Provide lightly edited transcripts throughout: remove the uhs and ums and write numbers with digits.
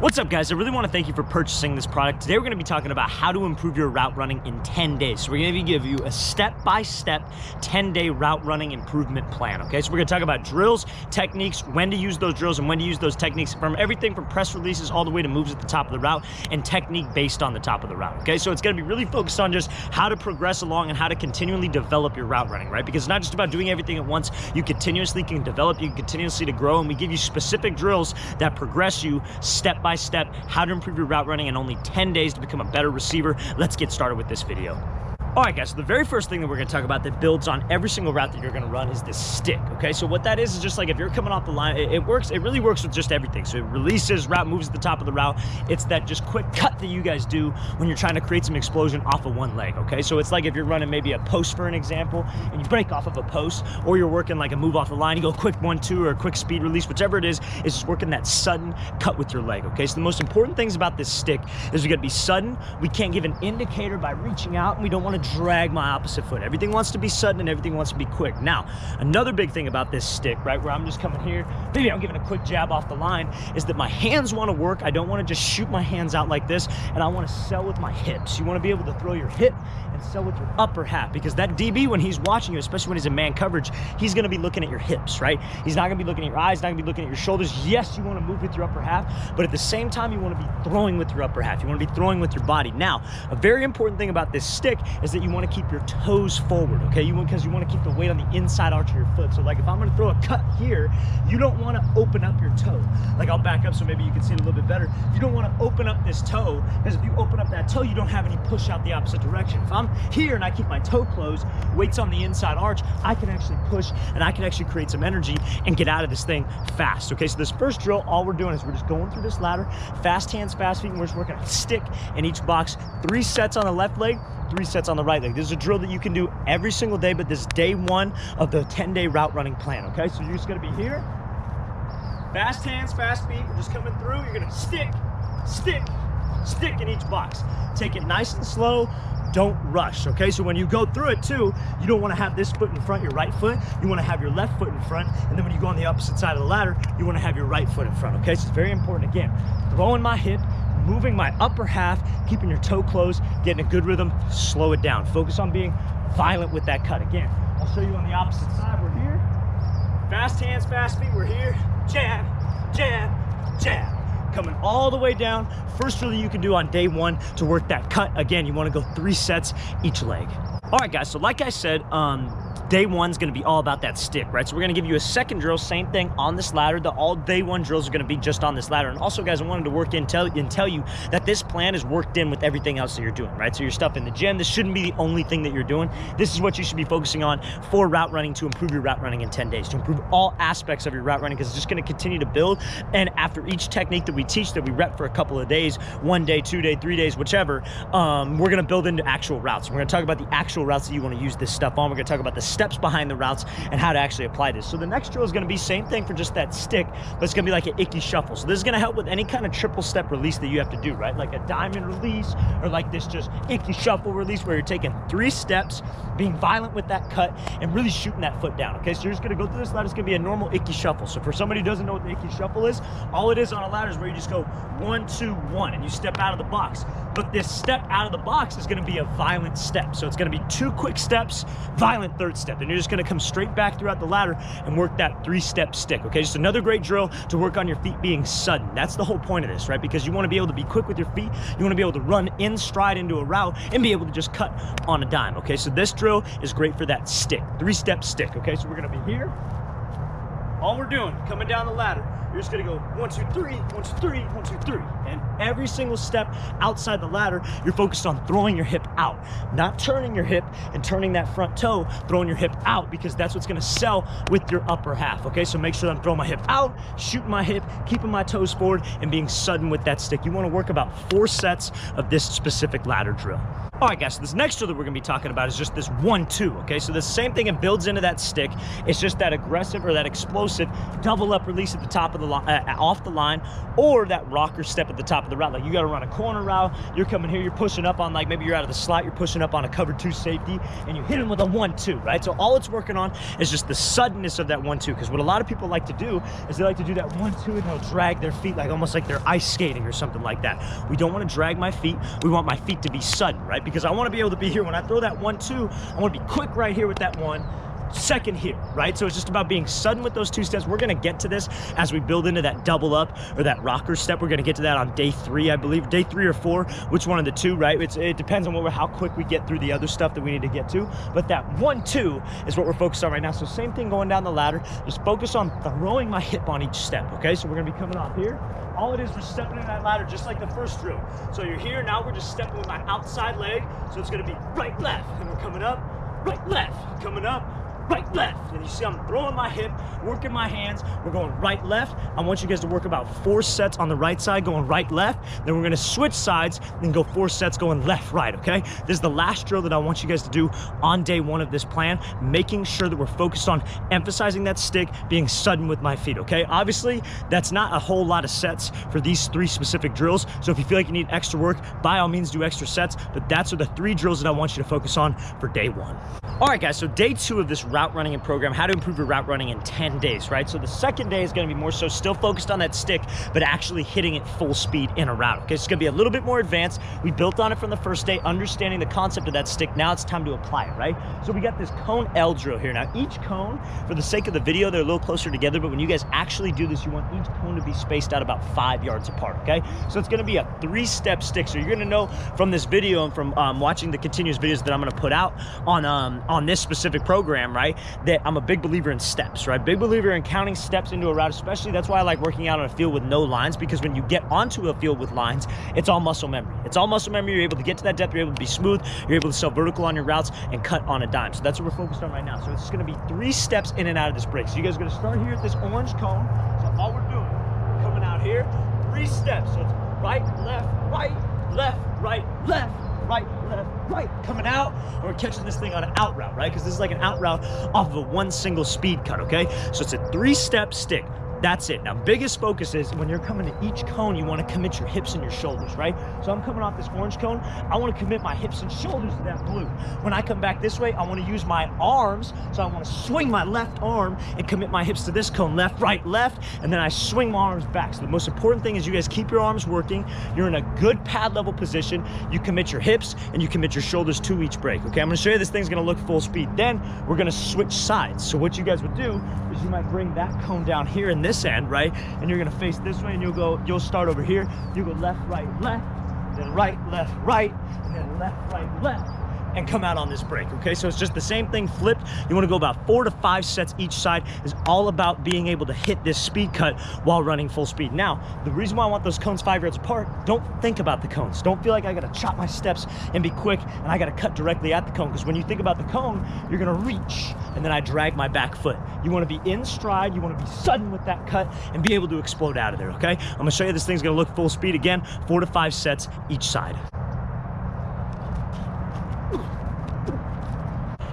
What's up, guys? I really want to thank you for purchasing this product. Today we're going to be talking about how to improve your route running in 10 days. So we're going to give you a step-by-step 10-day route running improvement plan, okay? So we're going to talk about drills, techniques, when to use those drills and when to use those techniques, from everything from press releases all the way to moves at the top of the route and technique based on the top of the route, okay? So it's going to be really focused on just how to progress along and how to continually develop your route running, right? Because it's not just about doing everything at once. You continuously can develop, you can continuously to grow, and we give you specific drills that progress you step by step, how to improve your route running in only 10 days to become a better receiver. Let's get started with this video. All right, guys, so the very first thing that we're gonna talk about that builds on every single route that you're gonna run is this stick, okay? So what that is just like if you're coming off the line, it really works with just everything. So it releases, route moves at the top of the route. It's that just quick cut that you guys do when you're trying to create some explosion off of one leg, okay? So it's like if you're running maybe a post, for an example, and you break off of a post, or you're working like a move off the line, you go quick 1-2 or a quick speed release, whichever it is just working that sudden cut with your leg, okay? So the most important things about this stick is we gotta be sudden. We can't give an indicator by reaching out, and we don't wanna drag my opposite foot. Everything wants to be sudden and everything wants to be quick. Now, another big thing about this stick, right, where I'm just coming here, maybe I'm giving a quick jab off the line, is that my hands want to work. I don't want to just shoot my hands out like this, and I want to sell with my hips. You want to be able to throw your hip and sell with your upper half, because that DB, when he's watching you, especially when he's in man coverage, he's going to be looking at your hips, right? He's not going to be looking at your eyes, not going to be looking at your shoulders. Yes, you want to move with your upper half, but at the same time, you want to be throwing with your upper half. You want to be throwing with your body. Now, a very important thing about this stick is that you want to keep your toes forward, okay? Because you want to keep the weight on the inside arch of your foot. So like if I'm going to throw a cut here, you don't want to open up your toe. Like I'll back up so maybe you can see it a little bit better. You don't want to open up this toe, because if you open up that toe, you don't have any push out the opposite direction. If I'm here and I keep my toe closed, weight's on the inside arch, I can actually push and I can actually create some energy and get out of this thing fast, okay? So this first drill, all we're doing is we're just going through this ladder, fast hands, fast feet, and we're just working a stick in each box, 3 sets on the left leg, 3 sets on the right leg. This is a drill that you can do every single day, but this is day 1 of the 10-day route running plan, okay? So you're just gonna be here, fast hands, fast feet, we're just coming through, you're gonna stick, stick, stick in each box. Take it nice and slow, don't rush, okay? So when you go through it too, you don't wanna have this foot in front, your right foot, you wanna have your left foot in front, and then when you go on the opposite side of the ladder, you wanna have your right foot in front, okay? So it's very important, again, throwing my hip, moving my upper half, keeping your toe closed, getting a good rhythm, slow it down. Focus on being violent with that cut. Again, I'll show you on the opposite side. We're here, fast hands, fast feet, we're here, jab, jab, jab. Coming all the way down. First drill that you can do on day 1 to work that cut. Again, you want to go 3 sets each leg. All right, guys, so like I said, day 1's gonna be all about that stick, right? So we're gonna give you a second drill, same thing on this ladder. The all day 1 drills are gonna be just on this ladder. And also, guys, I wanted to work in tell you that this plan is worked in with everything else that you're doing, right? So your stuff in the gym, this shouldn't be the only thing that you're doing. This is what you should be focusing on for route running, to improve your route running in 10 days, to improve all aspects of your route running, because it's just gonna continue to build. And after each technique that we teach, that we rep for a couple of days, 1 day, 2 day, 3 days, whichever, we're gonna build into actual routes. We're gonna talk about the actual routes that you wanna use this stuff on. We're gonna talk about the steps behind the routes and how to actually apply this. So the next drill is going to be same thing for just that stick, but it's going to be like an icky shuffle. So this is going to help with any kind of triple step release that you have to do, right? Like a diamond release, or like this just icky shuffle release where you're taking 3 steps, being violent with that cut, and really shooting that foot down, okay? So you're just going to go through this ladder. It's going to be a normal icky shuffle. So for somebody who doesn't know what the icky shuffle is, all it is on a ladder is where you just go 1, 2, 1, and you step out of the box. But this step out of the box is going to be a violent step. So it's going to be 2 quick steps, violent 3rd step, and you're just going to come straight back throughout the ladder and work that 3-step stick, okay? Just another great drill to work on your feet being sudden. That's the whole point of this, right? Because you want to be able to be quick with your feet. You want to be able to run in stride into a route and be able to just cut on a dime, okay? So this drill is great for that stick, 3-step stick, okay? So we're going to be here. All we're doing, coming down the ladder, you're just gonna go 1, 2, 3, 1, 2, 3, 1, 2, 3. And every single step outside the ladder, you're focused on throwing your hip out, not turning your hip and turning that front toe, throwing your hip out, because that's what's gonna sell with your upper half, okay? So make sure that I'm throwing my hip out, shooting my hip, keeping my toes forward, and being sudden with that stick. You wanna work about 4 sets of this specific ladder drill. All right, guys, so this next drill that we're gonna be talking about is just this 1-2, okay? So the same thing, it builds into that stick. It's just that aggressive or that explosive double up release at the top of the off the line, or that rocker step at the top of the route. Like you gotta run a corner route, you're coming here, you're pushing up on, like maybe you're out of the slot, you're pushing up on a cover 2 safety, and you hit him with a 1-2, right? So all it's working on is just the suddenness of that 1-2, because what a lot of people like to do is they like to do that 1-2 and they'll drag their feet like almost like they're ice skating or something like that. We don't want to drag my feet, we want my feet to be sudden, right? Because I want to be able to be here when I throw that 1-2, I want to be quick right here with that 1-2 here, right? So it's just about being sudden with those 2 steps. We're gonna get to this as we build into that double up or that rocker step. We're gonna get to that on day 3, I believe, day 3 or 4, which one of the 2, right? It depends on how quick we get through the other stuff that we need to get to. But that 1-2 is what we're focused on right now. So same thing going down the ladder, just focus on throwing my hip on each step, okay? So we're gonna be coming off here. All it is, we're stepping in that ladder just like the first drill. So you're here, now we're just stepping with my outside leg. So it's gonna be right, left, and we're coming up, right, left, coming up, right, left. And you see I'm throwing my hip, working my hands. We're going right, left. I want you guys to work about 4 sets on the right side, going right, left. Then we're gonna switch sides and go 4 sets going left, right, okay? This is the last drill that I want you guys to do on day 1 of this plan, making sure that we're focused on emphasizing that stick, being sudden with my feet, okay? Obviously, that's not a whole lot of sets for these 3 specific drills. So if you feel like you need extra work, by all means do extra sets, but that's the 3 drills that I want you to focus on for day 1. All right, guys, so day 2 of this route running and program, how to improve your route running in 10 days, right? So the second day is gonna be more so still focused on that stick, but actually hitting it full speed in a route, okay? It's gonna be a little bit more advanced. We built on it from the first day, understanding the concept of that stick. Now it's time to apply it, right? So we got this cone L drill here. Now each cone, for the sake of the video, they're a little closer together, but when you guys actually do this, you want each cone to be spaced out about 5 yards apart, okay? So it's gonna be a 3-step stick. So you're gonna know from this video and from watching the continuous videos that I'm gonna put out on this specific program, right, that I'm a big believer in steps, right? Big believer in counting steps into a route, especially that's why I like working out on a field with no lines, because when you get onto a field with lines, it's all muscle memory. It's all muscle memory. You're able to get to that depth, you're able to be smooth, you're able to sell vertical on your routes and cut on a dime. So that's what we're focused on right now. So it's gonna be 3 steps in and out of this break. So you guys are gonna start here at this orange cone. So all we're doing, coming out here, 3 steps. So it's right, left, right, left, right, left, right, left, right. Coming out, and we're catching this thing on an out route, right? Because this is like an out route off of a 1 single speed cut, okay? So it's a 3-step stick. That's it. Now, biggest focus is when you're coming to each cone, you want to commit your hips and your shoulders, right? So I'm coming off this orange cone. I want to commit my hips and shoulders to that blue. When I come back this way, I want to use my arms. So I want to swing my left arm and commit my hips to this cone, left, right, left, and then I swing my arms back. So the most important thing is you guys keep your arms working. You're in a good pad level position. You commit your hips and you commit your shoulders to each break, okay? I'm going to show you this thing's going to look full speed. Then we're going to switch sides. So what you guys would do is you might bring that cone down here in this end, right? And you're gonna face this way and you'll start over here. You go left, right, left, then right, left, right, and then left, right, left, and come out on this break, okay? So it's just the same thing flipped. You wanna go about 4 to 5 sets each side. Is all about being able to hit this speed cut while running full speed. Now, the reason why I want those cones 5 yards apart, don't think about the cones. Don't feel like I gotta chop my steps and be quick and I gotta cut directly at the cone, because when you think about the cone, you're gonna reach and then I drag my back foot. You wanna be in stride, you wanna be sudden with that cut and be able to explode out of there, okay? I'm gonna show you this thing's gonna look full speed again, 4 to 5 sets each side.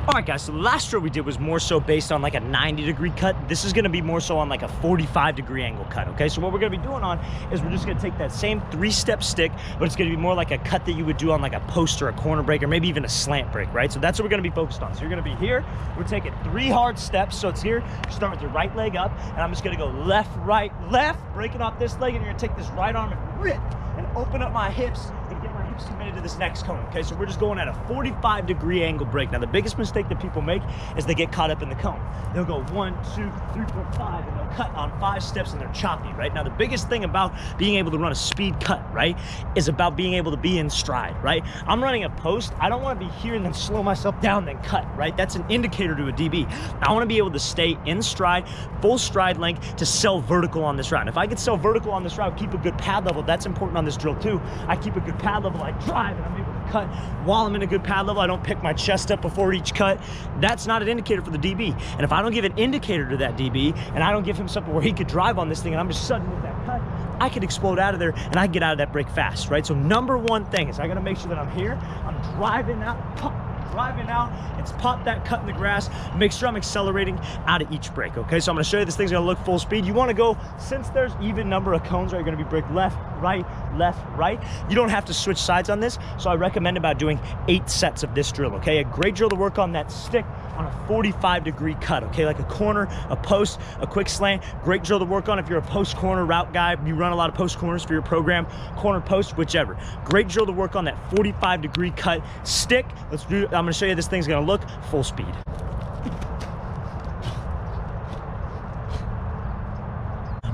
All right, guys, so the last drill we did was more so based on like a 90-degree cut. This is gonna be more so on like a 45-degree angle cut, okay? So what we're gonna be doing on is we're just gonna take that same 3-step stick, but it's gonna be more like a cut that you would do on like a post or a corner break, or maybe even a slant break, right? So that's what we're gonna be focused on. So you're gonna be here, we're taking 3 hard steps. So it's here, you start with your right leg up, and I'm just gonna go left, right, left, breaking off this leg, and you're gonna take this right arm and rip, and open up my hips, and get my hips committed to this next cone, okay? So we're just going at a 45-degree angle break. Now, the biggest mistake that people make is they get caught up in the cone. They'll go 1, 2, 3, 4, 5, and they'll cut on 5 steps and they're choppy, right? Now, the biggest thing about being able to run a speed cut, right, is about being able to be in stride, right? I'm running a post. I don't want to be here and then slow myself down, then cut, right? That's an indicator to a DB. I want to be able to stay in stride, full stride length to sell vertical on this route. And if I could sell vertical on this route, keep a good pad level, that's important on this drill too. I keep a good pad level, I drive, and I'm able to cut while I'm in a good pad level. I don't pick my chest up before each cut. That's not an indicator for the DB. And if I don't give an indicator to that DB, and I don't give him something where he could drive on this thing, and I'm just sudden with that cut, I could explode out of there and I get out of that break fast, right? So number one thing is I gotta make sure that I'm here, I'm driving out, pop, driving out, it's pop that cut in the grass, make sure I'm accelerating out of each break, okay? So I'm gonna show you this thing's gonna look full speed. You wanna go, since there's even number of cones, right, you're gonna be brake left, right, you don't have to switch sides on this, so I recommend about doing 8 sets of this drill, okay? A great drill to work on that stick on a 45-degree cut, okay? Like a corner, a post, a quick slant. Great drill to work on if you're a post corner route guy, you run a lot of post corners for your program, corner post, whichever. Great drill to work on that 45-degree cut stick. Let's do, I'm gonna show you this thing's gonna look full speed.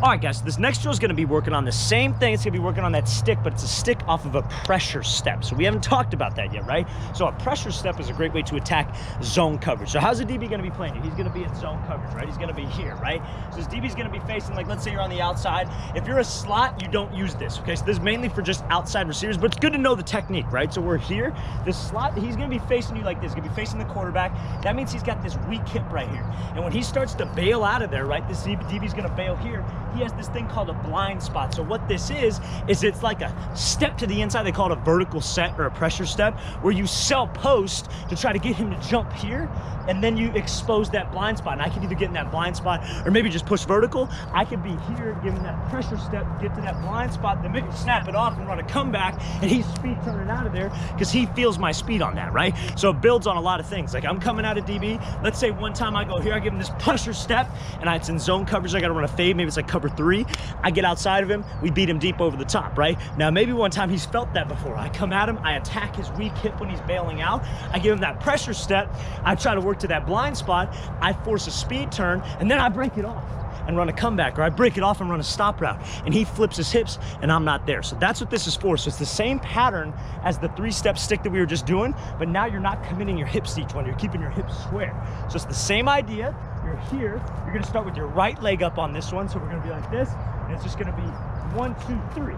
All right, guys, so this next drill is gonna be working on the same thing. It's gonna be working on that stick, but it's a stick off of a pressure step. So we haven't talked about that yet, right? So a pressure step is a great way to attack zone coverage. So how's a DB gonna be playing? He's gonna be in zone coverage, right? He's gonna be here, right? So this DB's gonna be facing, like, let's say you're on the outside. If you're a slot, you don't use this, okay? So this is mainly for just outside receivers, but it's good to know the technique, right? So we're here, this slot, he's gonna be facing you like this. He's gonna be facing the quarterback. That means he's got this weak hip right here. And when he starts to bail out of there, right, this DB's gonna bail here, he has this thing called a blind spot. So what this is it's like a step to the inside. They call it a vertical set or a pressure step, where you sell post to try to get him to jump here, and then you expose that blind spot. And I can either get in that blind spot or maybe just push vertical. I could be here, give him that pressure step, get to that blind spot, then maybe snap it off and run a comeback, and he's speed turning out of there because he feels my speed on that, right? So it builds on a lot of things. Like I'm coming out of DB. Let's say one time I go here, I give him this pressure step, and it's in zone coverage. I got to run a fade. Maybe it's like cover 3. I get outside of him, we beat him deep over the top, right? Now, maybe one time he's felt that before. I come at him, I attack his weak hip when he's bailing out. I give him that pressure step. I try to work to that blind spot. I force a speed turn, and then I break it off and run a comeback, or I break it off and run a stop route, and he flips his hips and I'm not there. So that's what this is for. So it's the same pattern as the 3-step stick that we were just doing, but now you're not committing your hips to each one. You're keeping your hips square. So it's the same idea. You're here, you're gonna start with your right leg up on this one. So we're gonna be like this, and it's just gonna be 1, 2, 3.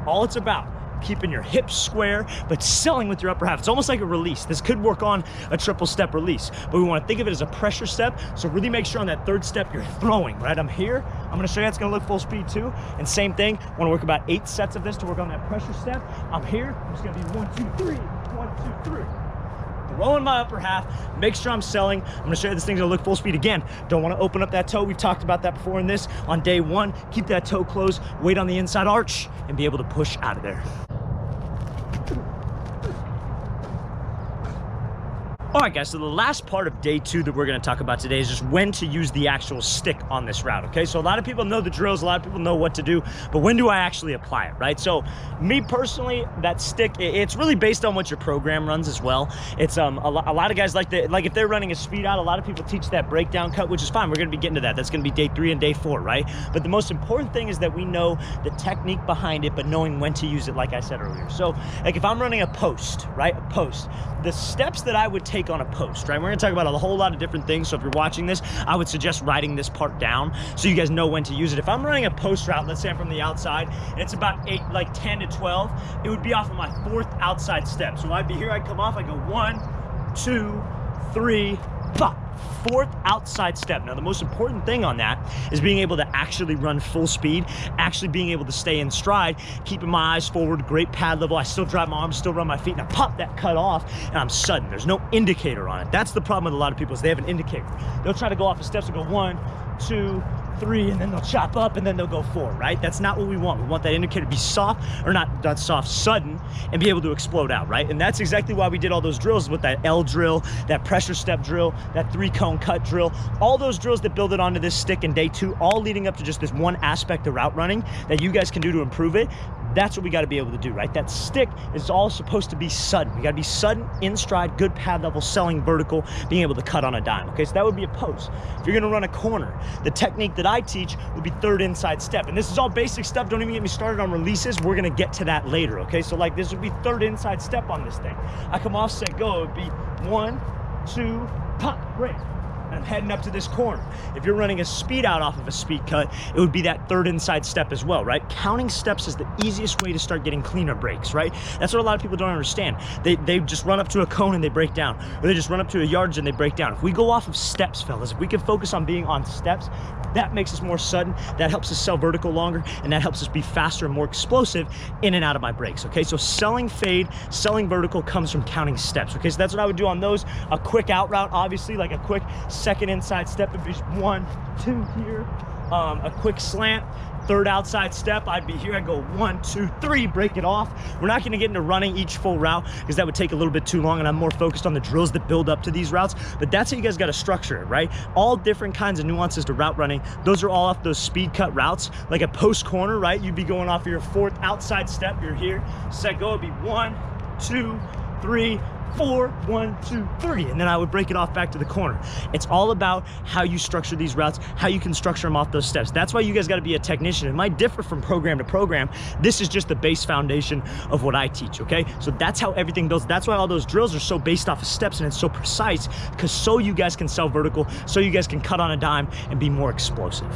All it's about, keeping your hips square, but selling with your upper half. It's almost like a release. This could work on a triple step release, but we want to think of it as a pressure step. So really make sure on that 3rd step you're throwing, right? I'm here. I'm going to show you it's going to look full speed too. And same thing, I want to work about 8 sets of this to work on that pressure step. I'm here. I'm just going to be 1, 2, 3, 1, 2, 3. Throwing my upper half, make sure I'm selling. I'm gonna show you this thing's gonna look full speed. Again, don't wanna open up that toe. We've talked about that before in this. On day 1, keep that toe closed, wait on the inside arch, and be able to push out of there. All right, guys, so the last part of day 2 that we're gonna talk about today is just when to use the actual stick on this route, okay? So a lot of people know the drills, a lot of people know what to do, but when do I actually apply it, right? So me personally, that stick, it's really based on what your program runs as well. It's a lot of guys like if they're running a speed out, a lot of people teach that breakdown cut, which is fine. We're gonna be getting to that. That's gonna be day 3 and day 4, right? But the most important thing is that we know the technique behind it, but knowing when to use it, like I said earlier. So like if I'm running a post, right? A post, the steps that I would take on a post, right? We're gonna talk about a whole lot of different things. So if you're watching this, I would suggest writing this part down so you guys know when to use it. If I'm running a post route, let's say I'm from the outside, and it's about 10 to 12, it would be off of my 4th outside step. So I'd be here, I'd come off, I go 1, 2, 3, 5. 4th outside step. Now, the most important thing on that is being able to actually run full speed, actually being able to stay in stride, keeping my eyes forward, great pad level. I still drive my arms, still run my feet, and I pop that cut off, and I'm sudden. There's no indicator on it. That's the problem with a lot of people is they have an indicator. They'll try to go off the steps and go 1, 2, 3, and then they'll chop up, and then they'll go 4, right? That's not what we want. We want that indicator to be soft, or not soft, sudden, and be able to explode out, right? And that's exactly why we did all those drills with that L drill, that pressure step drill, that 3-cone cut drill, all those drills that build it onto this stick in day 2, all leading up to just this one aspect of route running that you guys can do to improve it. That's what we got to be able to do, right? That stick is all supposed to be sudden. We got to be sudden, in stride, good pad level, selling vertical, being able to cut on a dime, okay? So that would be a post. If you're going to run a corner, the technique that I teach would be 3rd inside step. And this is all basic stuff. Don't even get me started on releases. We're going to get to that later, okay? So like this would be 3rd inside step on this thing. I come off, set, go. It would be 1, 2, pop, break. and I'm heading up to this corner. If you're running a speed out off of a speed cut, it would be that third inside step as well, right? Counting steps is the easiest way to start getting cleaner breaks, right? That's what a lot of people don't understand. They just run up to a cone and they break down, or they just run up to a yardage and they break down. If we go off of steps, fellas, if we can focus on being on steps, that makes us more sudden, that helps us sell vertical longer, and that helps us be faster and more explosive in and out of my breaks, okay? So selling fade, selling vertical comes from counting steps, okay? So that's what I would do on those. A quick out route, obviously, like a quick second inside step would be 1, 2 here. A quick slant, third outside step, I'd be here, I'd go 1, 2, 3, break it off. We're not gonna get into running each full route because that would take a little bit too long, and I'm more focused on the drills that build up to these routes, but that's how you guys gotta structure it, right? All different kinds of nuances to route running. Those are all off those speed cut routes. Like a post corner, right? You'd be going off of your fourth outside step, you're here, set, go, it'd be 1, 2, 3, 4, 1, 2, 3, and then I would break it off back to the corner. It's all about how you structure these routes, how you can structure them off those steps. That's why you guys got to be a technician. It might differ from program to program. This is just the base foundation of what I teach, okay? So that's how everything builds. That's why all those drills are so based off of steps, and it's so precise, because so you guys can sell vertical, so you guys can cut on a dime and be more explosive.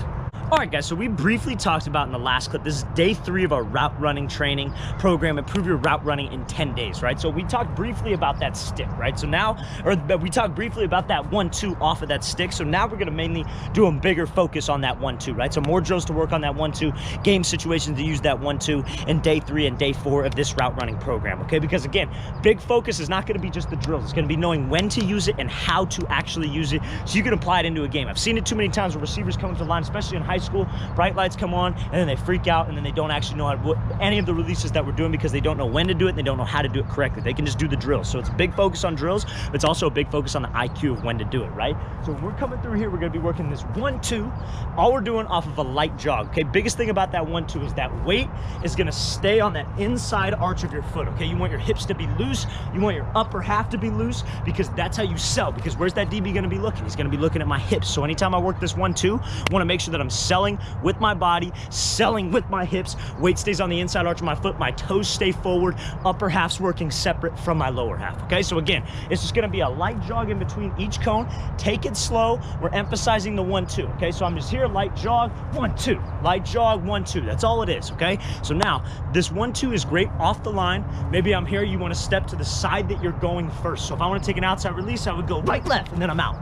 All right, guys, so we briefly talked about in the last clip, this is day 3 of our route running training program, Improve Your Route Running in 10 days, right? So we talked briefly about that stick, right? So now, we talked briefly about that 1-2 off of that stick. So now we're gonna mainly do a bigger focus on that 1-2, right? So more drills to work on that 1-2, game situations to use that 1-2 in day 3 and day 4 of this route running program, okay? Because again, big focus is not gonna be just the drills. It's gonna be knowing when to use it and how to actually use it so you can apply it into a game. I've seen it too many times where receivers come to the line, especially in high school, bright lights come on, and then they freak out, and then they don't actually know any of the releases that we're doing because they don't know when to do it, and they don't know how to do it correctly. They can just do the drills. So it's a big focus on drills, but it's also a big focus on the IQ of when to do it, right? So when we're coming through here, we're gonna be working this 1-2. All we're doing off of a light jog, okay? Biggest thing about that 1-2 is that weight is gonna stay on that inside arch of your foot, okay? You want your hips to be loose, you want your upper half to be loose, because that's how you sell. Because where's that DB gonna be looking? He's gonna be looking at my hips. So anytime I work this 1-2, I wanna make sure that I'm selling with my body, selling with my hips, weight stays on the inside arch of my foot, my toes stay forward, upper half's working separate from my lower half, okay? So again, it's just gonna be a light jog in between each cone. Take it slow. We're emphasizing the 1-2, okay? So I'm just here, light jog, 1-2, light jog, 1-2. That's all it is, okay? So now, this 1-2 is great off the line. Maybe I'm here, you wanna step to the side that you're going first. So if I wanna take an outside release, I would go right, left, and then I'm out.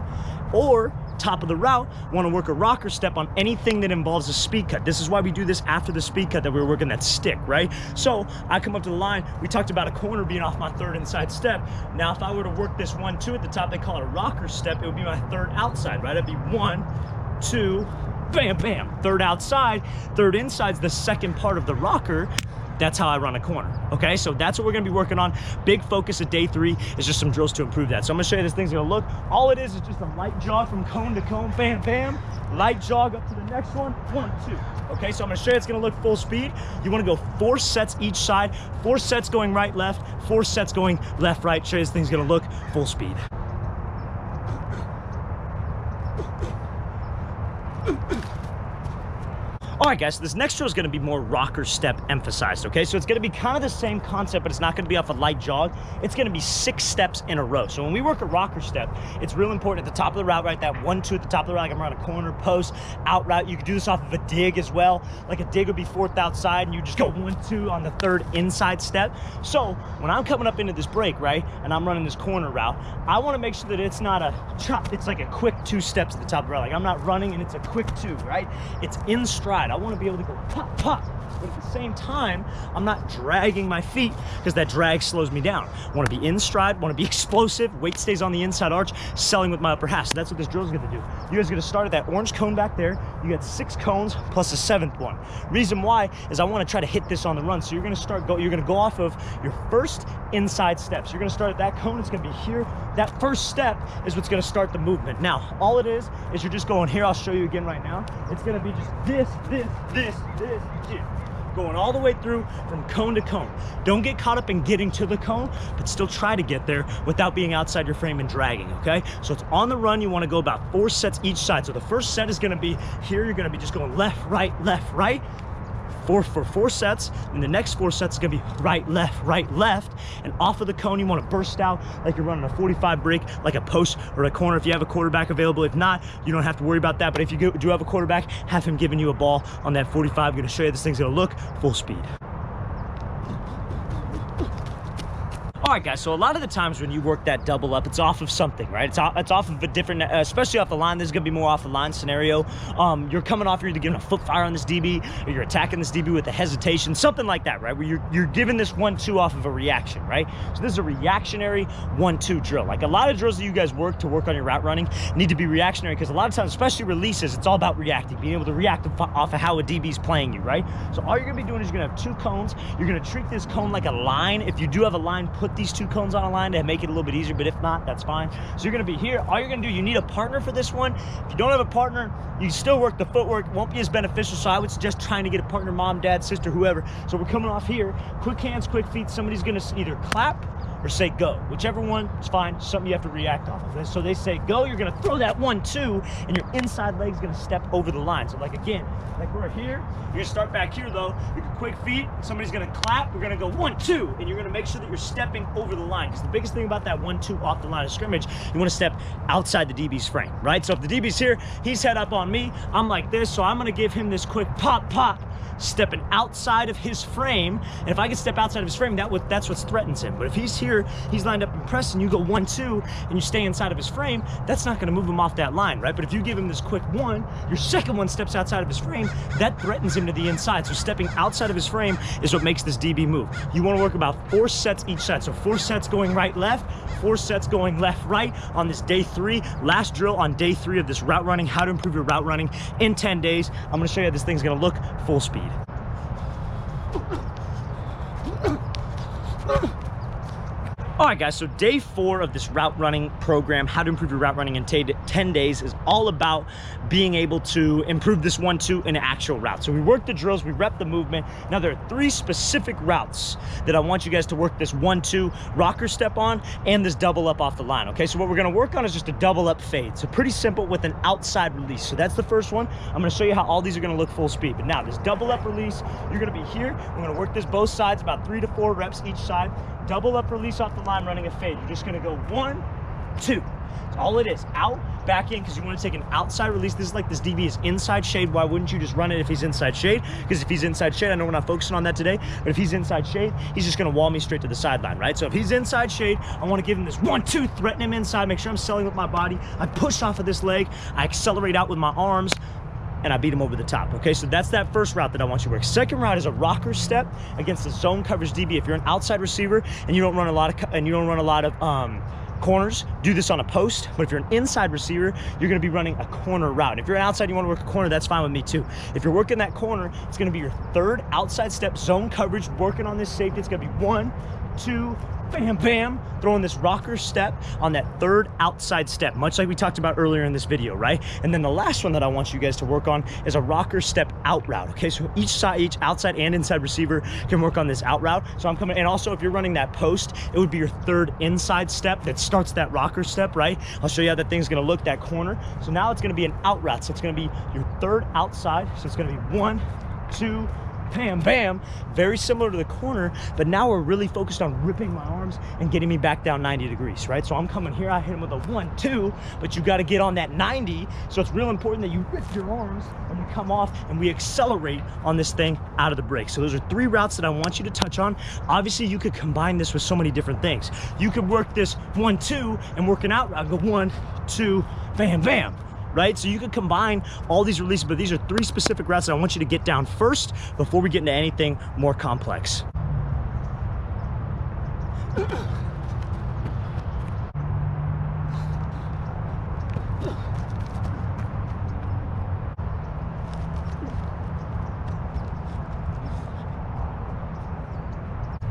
Or top of the route, want to work a rocker step on anything that involves a speed cut. This is why we do this after the speed cut, that we were working that stick, right? So I come up to the line, we talked about a corner being off my third inside step. Now if I were to work this 1-2 at the top, they call it a rocker step, it would be my third outside, right? It'd be 1, 2, bam, bam. Third outside, third inside's the second part of the rocker. That's how I run a corner, okay? So that's what we're gonna be working on. Big focus of day 3 is just some drills to improve that. So I'm gonna show you this thing's gonna look. All it is just a light jog from cone to cone, bam, bam. Light jog up to the next one, 1-2. Okay, so I'm gonna show you it's gonna look full speed. You wanna go 4 sets each side, 4 sets going right, left, 4 sets going left, right. Show you this thing's gonna look full speed. All right, guys, so this next drill is going to be more rocker step emphasized, okay? So it's going to be kind of the same concept, but it's not going to be off a light jog. It's going to be 6 steps in a row. So when we work a rocker step, it's real important at the top of the route, right? That 1-2 at the top of the route, like I'm around a corner, post, out route. You could do this off of a dig as well. Like a dig would be 4th outside, and you just go 1-2 on the 3rd inside step. So when I'm coming up into this break, right, and I'm running this corner route, I want to make sure that it's not a chop. It's like a quick 2 steps at the top of the route. Like I'm not running, and it's a quick 2, right? It's in stride. I want to be able to go pop, pop, but at the same time, I'm not dragging my feet because that drag slows me down. I want to be in stride, want to be explosive, weight stays on the inside arch, selling with my upper half. So that's what this drill is going to do. You guys are going to start at that orange cone back there. You got 6 cones plus a 7th one. Reason why is I want to try to hit this on the run. So you're going to you're going to go off of your first inside steps. You're going to start at that cone. It's going to be here. That first step is what's going to start the movement. Now, all it is you're just going here. I'll show you again right now. It's going to be just this, here. Going all the way through from cone to cone. Don't get caught up in getting to the cone, but still try to get there without being outside your frame and dragging, okay? So it's on the run. You want to go about 4 sets each side. So the first set is going to be here. You're going to be just going left, right, for 4 sets, and the next 4 sets is gonna be right, left, and off of the cone, you wanna burst out like you're running a 45 break, like a post or a corner if you have a quarterback available. If not, you don't have to worry about that, but if you do have a quarterback, have him giving you a ball on that 45. I'm gonna show you how this thing's gonna look full speed. All right, guys, so a lot of the times when you work that double up, it's off of something, right? It's off of a different, especially off the line. This is gonna be more off the line scenario. You're coming off, you're either giving a foot fire on this DB, or you're attacking this DB with a hesitation, something like that, right? Where you're giving this 1-2 off of a reaction, right? So this is a reactionary 1-2 drill. Like a lot of drills that you guys work on your route running need to be reactionary, because a lot of times, especially releases, it's all about reacting, being able to react off of how a DB's playing you, right? So all you're gonna be doing is you're gonna have 2 cones. You're gonna treat this cone like a line. If you do have a line, put these 2 cones on a line to make it a little bit easier, but if not, that's fine. So you're gonna be here. All you're gonna do, you need a partner for this one. If you don't have a partner, you still work the footwork. It won't be as beneficial, so I would suggest trying to get a partner, mom, dad, sister, whoever. So we're coming off here, quick hands, quick feet. Somebody's gonna either clap or say go. Whichever one is fine, something you have to react off of. So they say go, you're gonna throw that 1-2, and your inside leg's gonna step over the line. So like again, like we're here, you're gonna start back here though, you can quick feet, somebody's gonna clap, we're gonna go 1-2, and you're gonna make sure that you're stepping over the line. Because the biggest thing about that 1-2 off the line of scrimmage, you wanna step outside the DB's frame, right? So if the DB's here, he's head up on me, I'm like this, so I'm gonna give him this quick pop, stepping outside of his frame. And if I can step outside of his frame, that's what threatens him. But if he's here, he's lined up and pressing, you go 1-2 and you stay inside of his frame, that's not gonna move him off that line, right? But if you give him this quick 1, your second one steps outside of his frame, that threatens him to the inside. So stepping outside of his frame is what makes this DB move. You wanna work about 4 sets each side. So 4 sets going right, left, 4 sets going left, right on this day 3, last drill on day 3 of this route running, how to improve your route running in 10 days. I'm gonna show you how this thing's gonna look full speed. All right, guys, so day 4 of this route running program, how to improve your route running in 10 days, is all about being able to improve this 1-2 in an actual route. So we work the drills, we rep the movement. Now there are 3 specific routes that I want you guys to work this 1-2 rocker step on and this double up off the line, okay? So what we're gonna work on is just a double up fade. So pretty simple with an outside release. So that's the first one. I'm gonna show you how all these are gonna look full speed. But now this double up release, you're gonna be here. We're gonna work this both sides, about 3 to 4 reps each side. Double up release off the line, running a fade. You're just gonna go 1, 2. That's all it is. Out, back in, because you want to take an outside release. This is like this DB is inside shade. Why wouldn't you just run it if he's inside shade? Because if he's inside shade, I know we're not focusing on that today, but if he's inside shade, he's just gonna wall me straight to the sideline, right? So if he's inside shade, I want to give him this 1-2, threaten him inside, make sure I'm selling with my body. I push off of this leg, I accelerate out with my arms, and I beat him over the top, okay? So that's that first route that I want you to work. Second route is a rocker step against the zone coverage DB. If you're an outside receiver and you don't run a lot of corners, do this on a post. But if you're an inside receiver, you're gonna be running a corner route. If you're an outside, you wanna work a corner, that's fine with me too. If you're working that corner, it's gonna be your 3rd outside step, zone coverage, working on this safety. It's gonna be 1, 2, bam, bam, throwing this rocker step on that 3rd outside step, much like we talked about earlier in this video, right? And then the last one that I want you guys to work on is a rocker step out route, okay? So each outside and inside receiver can work on this out route. So I'm coming, and also if you're running that post, it would be your 3rd inside step that starts that rocker step, right? I'll show you how that thing's gonna look, that corner. So now it's gonna be an out route. So it's gonna be your 3rd outside. So it's gonna be 1, 2, bam, bam, very similar to the corner, but now we're really focused on ripping my arms and getting me back down 90 degrees, right? So I'm coming here, I hit him with a 1-2, but you got to get on that 90. So it's real important that you rip your arms and we come off and we accelerate on this thing out of the break. So those are 3 routes that I want you to touch on. Obviously, you could combine this with so many different things. You could work this 1-2 and work an out route, go 1, 2, bam, bam. Right? So you can combine all these releases, but these are 3 specific routes that I want you to get down first before we get into anything more complex.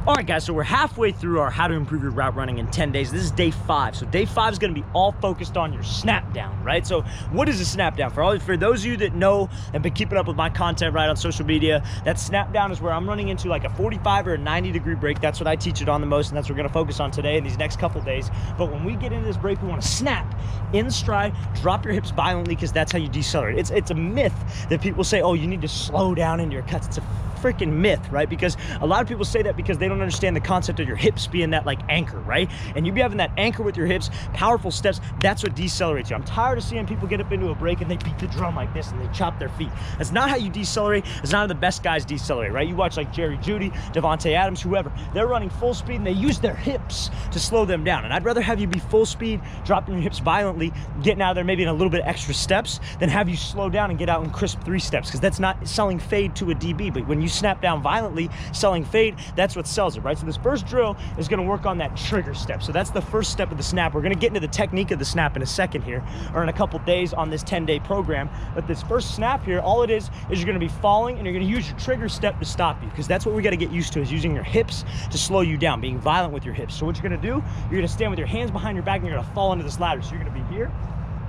All right, guys, so we're halfway through our how to improve your route running in 10 days. This is day 5. So day 5 is gonna be all focused on your snap down, right? So what is a snap down? For those of you that know and been keeping up with my content right on social media, that snap down is where I'm running into like a 45 or a 90-degree break. That's what I teach it on the most, and that's what we're gonna focus on today in these next couple days. But when we get into this break, we wanna snap in stride, drop your hips violently, because that's how you decelerate. It's a myth that people say, oh, you need to slow down in your cuts. It's a freaking myth, right? Because a lot of people say that because they don't understand the concept of your hips being that like anchor, right? And you be having that anchor with your hips, powerful steps, that's what decelerates you. I'm tired of seeing people get up into a break and they beat the drum like this and they chop their feet. That's not how you decelerate. It's not how the best guys decelerate, right? You watch like Jerry Judy, Devontae Adams, whoever, they're running full speed and they use their hips to slow them down. And I'd rather have you be full speed, dropping your hips violently, getting out of there maybe in a little bit extra steps, than have you slow down and get out in crisp 3 steps, because that's not selling fade to a DB. But when you snap down violently, selling fade, that's what sells it, right? So this first drill is gonna work on that trigger step. So that's the first step of the snap. We're gonna get into the technique of the snap in a second here, or in a couple days on this 10-day program. But this first snap here, all it is you're gonna be falling and you're gonna use your trigger step to stop you, because that's what we gotta get used to, is using your hips to slow you down, being violent with your hips. So what you're gonna do, you're gonna stand with your hands behind your back and you're gonna fall into this ladder. So you're gonna be here,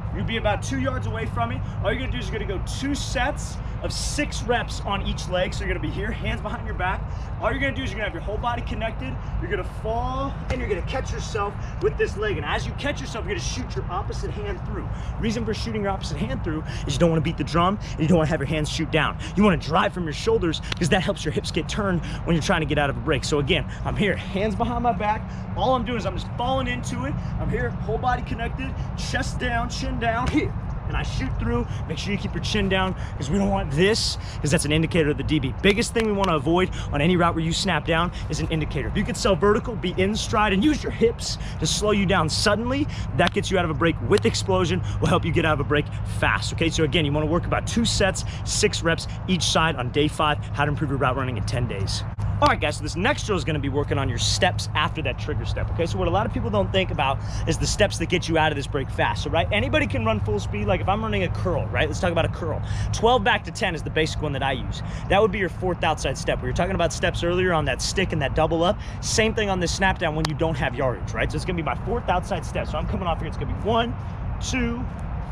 you're gonna be about 2 yards away from me. All you're gonna do is you're gonna go 2 sets of 6 reps on each leg. So you're gonna be here, hands behind your back. All you're gonna do is you're gonna have your whole body connected. You're gonna fall and you're gonna catch yourself with this leg. And as you catch yourself, you're gonna shoot your opposite hand through. Reason for shooting your opposite hand through is you don't wanna beat the drum and you don't wanna have your hands shoot down. You wanna drive from your shoulders, because that helps your hips get turned when you're trying to get out of a break. So again, I'm here, hands behind my back. All I'm doing is I'm just falling into it. I'm here, whole body connected, chest down, chin down, here. And I shoot through. Make sure you keep your chin down, because we don't want this, because that's an indicator of the DB. Biggest thing we want to avoid on any route where you snap down is an indicator. If you can sell vertical, be in stride, and use your hips to slow you down suddenly, that gets you out of a break with explosion, will help you get out of a break fast, okay? So again, you want to work about 2 sets, 6 reps each side on day 5, how to improve your route running in 10 days. All right, guys, so this next drill is gonna be working on your steps after that trigger step, okay? So what a lot of people don't think about is the steps that get you out of this break fast. So, right, anybody can run full speed. Like if I'm running a curl, right? Let's talk about a curl. 12 back to 10 is the basic one that I use. That would be your 4th outside step. We were talking about steps earlier on that stick and that double up. Same thing on this snap down when you don't have yardage, right? So it's gonna be my 4th outside step. So I'm coming off here, it's gonna be 1, 2,